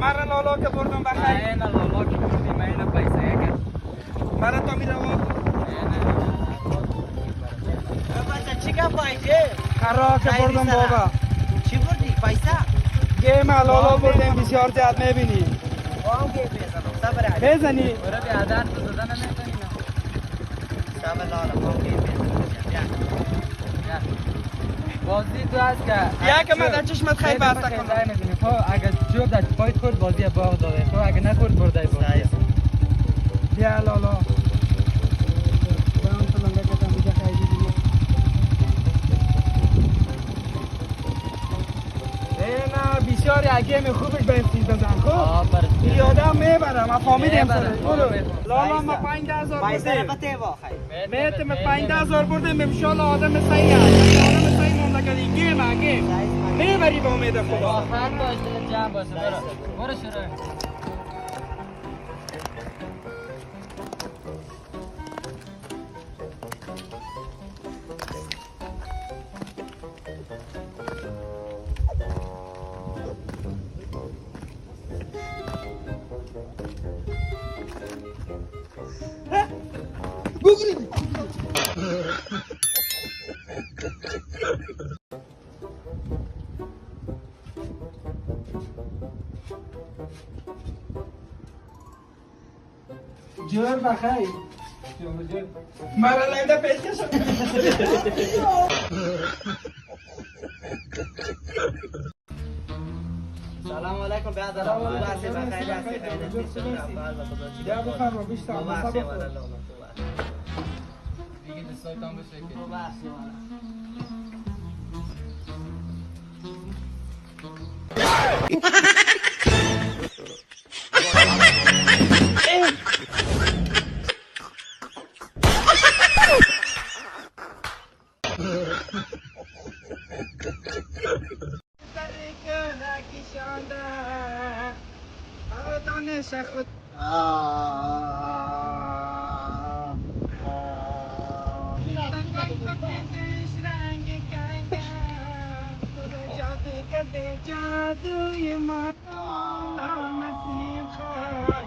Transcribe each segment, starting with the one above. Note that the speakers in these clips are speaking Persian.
مرا لالا که بردم بخیر. نه لالا که بردی من پیسه کرد. مرا تا می روم. بابا چی که پایده؟ خرا که بردم بابا. چی بردی؟ پیسه؟ گیم لالا بردم بسیار زیاد میبینی. وام گیم بزنم. صبر علی. بزنی. برای بیادر تو زدن نمیتونی. صبر لالا وام گیم بزنم. بازی تو هست که یا که من در چشمت خیلی بسته کنم. خب اگر جوب در پایت خورد بازی باغ داده. خب اگر نخورد برده بازی. بیا لالا. بسیار یکیم خوبش به چیز بزن خب این آدم میبرم ما فهمیدیم لالا ما 5000 بردیم میتم 5000 بردیم انشالله آدم صحیح هست آدم صحیح مملکتی گیم میبری با امید خدا آخر باشه جمع باشه برو شروع جور بخیر مرا لنده پیش کشم سلام علیکم بیادر بخیر یا بخیر بیشتر دیگه دستایتان بشه که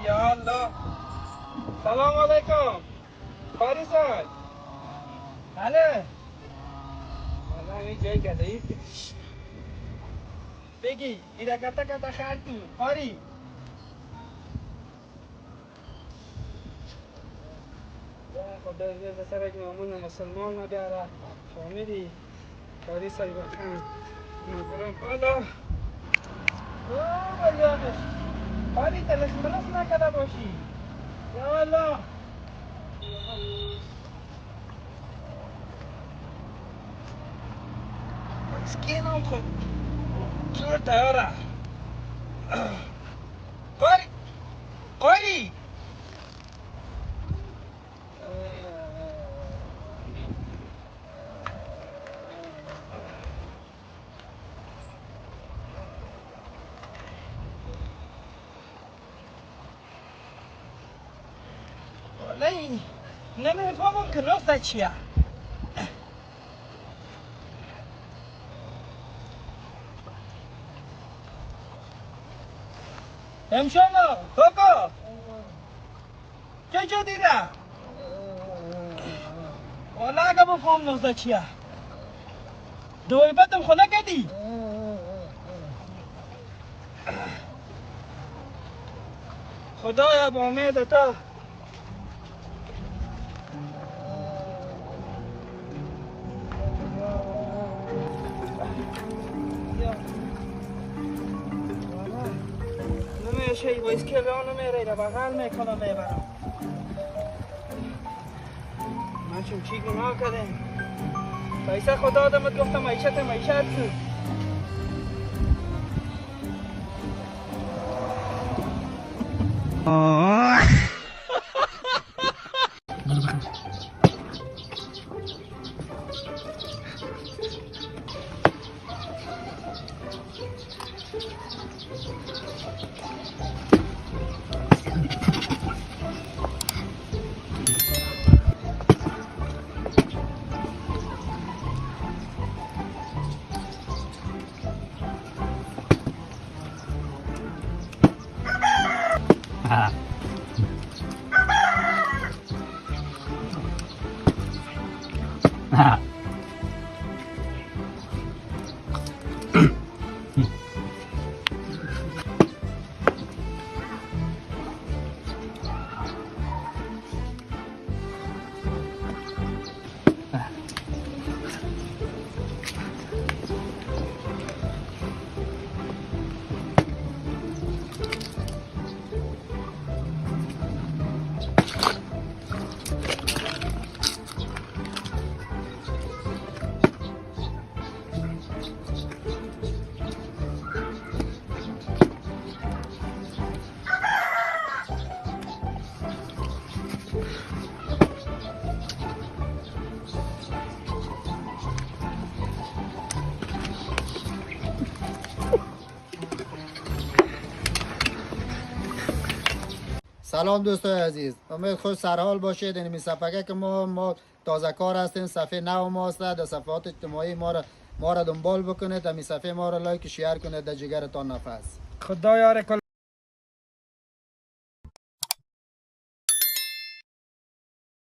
یا الله سلام علیکم فاری صاحب بله والله این جای کده بگی ایده کتا خرد تو فاری خدا به سر یک مامون مسلمان ما بیاره فامیلی فاری صاحب خان نظرم بالا بلیانش فاری تلس ملس نکده باشی یا الله مسکینم خود زور تیاره قاری والله نمیفهمم که نقطه چیه امشالا کاکا چه دیده والا اگه بفهم نقطه چیه دوی بتم خونه کدی خدایا با امید تو نمیشه با اسکیل نمیره بغل میکنم میبرم من چون چی گناه کردم پیسه خدا آدمت گفتم معیشت شد سلام دوستای عزیز، امید خود سرحال باشید. این صفحه که ما تازه کار هستیم، صفحه نو ما است. در صفحات اجتماعی ما را دنبال بکنید. این صفحه ما را لایک و شیر کنید. در جگرتان نفس. خدا یار کل